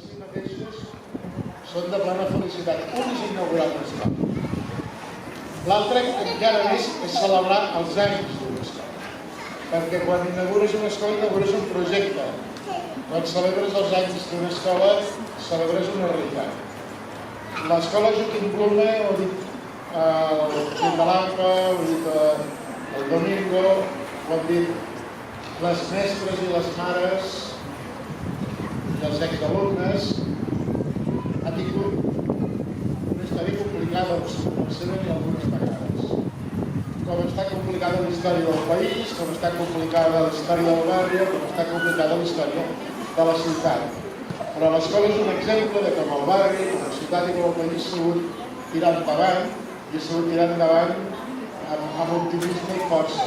si mateixos són de plena felicitat. Un és inaugurar una escola. L'altre, encara més, és celebrar els anys d'una escola. Perquè quan inaugures una escola, inaugures un projecte. Quan celebres els anys d'una escola, celebres una realitat. L'escola Joaquim Blume, ho ha dit el Quintalampa, ho ha dit el Domingo, ho han dit les mestres i les mares i els exalumnes, ha tingut una història complicada al començament i algunes vegades. Com està complicada la història del país, com està complicada la història del barri, com està complicada la història de la ciutat. Però l'escola és un exemple de com el barri, com la ciutat i com el país s'ha hagut tirar endavant i s'ha hagut tirar endavant amb optimisme i força.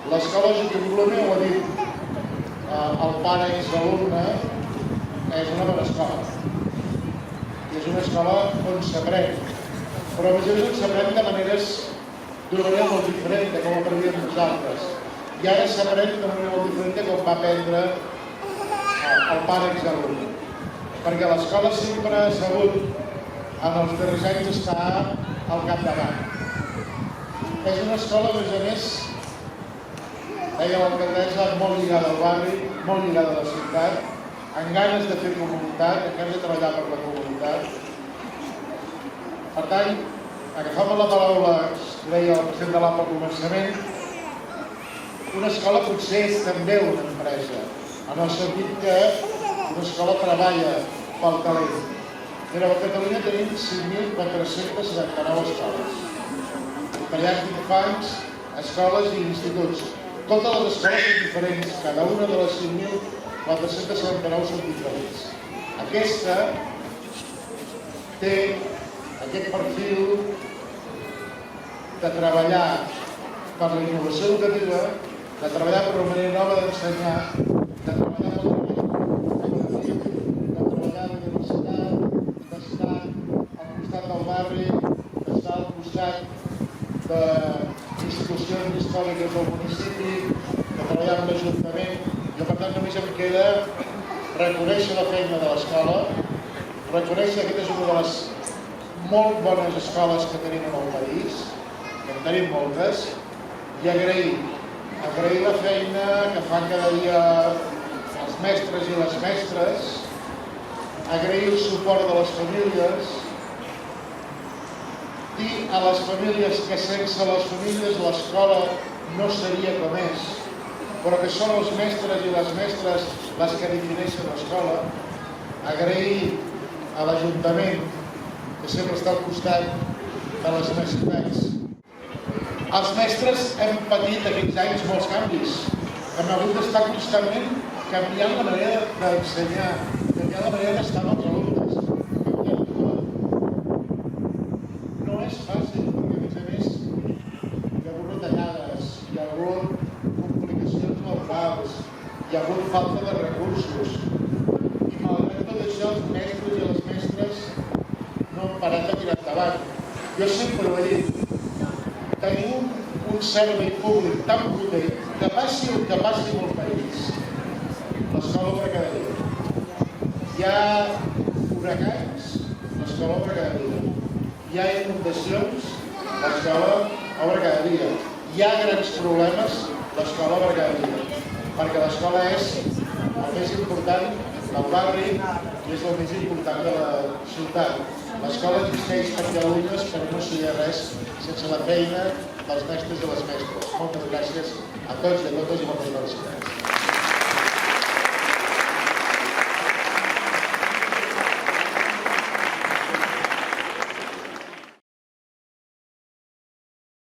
L'escola Joaquim Blume, ho ha dit el pare exalumne, és una bona escola. I és una escola on s'aprèn. Però a més a més on s'aprèn de maneres d'una manera molt diferent de com aprendíem nosaltres. I ara s'aprèn d'una manera molt diferent de com va aprendre el pare exalumne. Perquè l'escola sempre ha sabut en els darrers anys estar al capdavant. És una escola, a més, deia l'alcaldessa, molt lligada al barri, molt lligada a la ciutat, amb ganes de fer comunitat, amb ganes de treballar per la comunitat. Per tant, agafant la paraula que deia el president de l'APA al començament, una escola potser és també una empresa, en el sentit que una escola treballa pel talent. Però a Catalunya tenim 5.479 escoles. Per llars d'infants, escoles i instituts. Totes les escoles són diferents, cada una de les 5.479 són diferents. Aquesta té aquest perfil de treballar per la innovació educativa, de treballar per una manera nova d'ensenyar, de treballar per la universitat, d'estar al costat del barri, d'estar al costat d'institucions històriques del municipi, de treballar amb l'Ajuntament. Jo, per tant, només em queda reconèixer la feina de l'escola, reconèixer que aquesta és una de les molt bones escoles que tenim en el país, que en tenim moltes, i agrair la feina que fan cada dia els mestres i les mestres, agrair el suport de les famílies, dir a les famílies que sense les famílies l'escola no seria com és, però que són els mestres i les mestres les que defineixen l'escola, agrair a l'Ajuntament, que sempre està al costat de les necessitats. Els mestres hem patit aquests anys molts canvis. Hem hagut d'estar constantment canviant la manera d'ensenyar, canviant la manera d'estar amb els alumnes. No és fàcil, perquè a més hi ha hagut retallades, hi ha hagut complicacions laborals, hi ha hagut falta de recursos. I malgrat tot això, els mestres i les mestres no han parat de tirar endavant. Jo sempre ho he dit, tenim un servei públic tan potent que passi el que passi en el país. L'escola obre cada dia. Hi ha huracans, l'escola obre cada dia. Hi ha inundacions, l'escola obre cada dia. Hi ha grans problemes, l'escola obre cada dia. Perquè l'escola és el més important del barri i és el més important de la ciutat. L'escola existeix perquè alumnes, però no seria res sense la feina dels mestres i les mestres. Moltes gràcies a tots i a totes i moltes felicitats.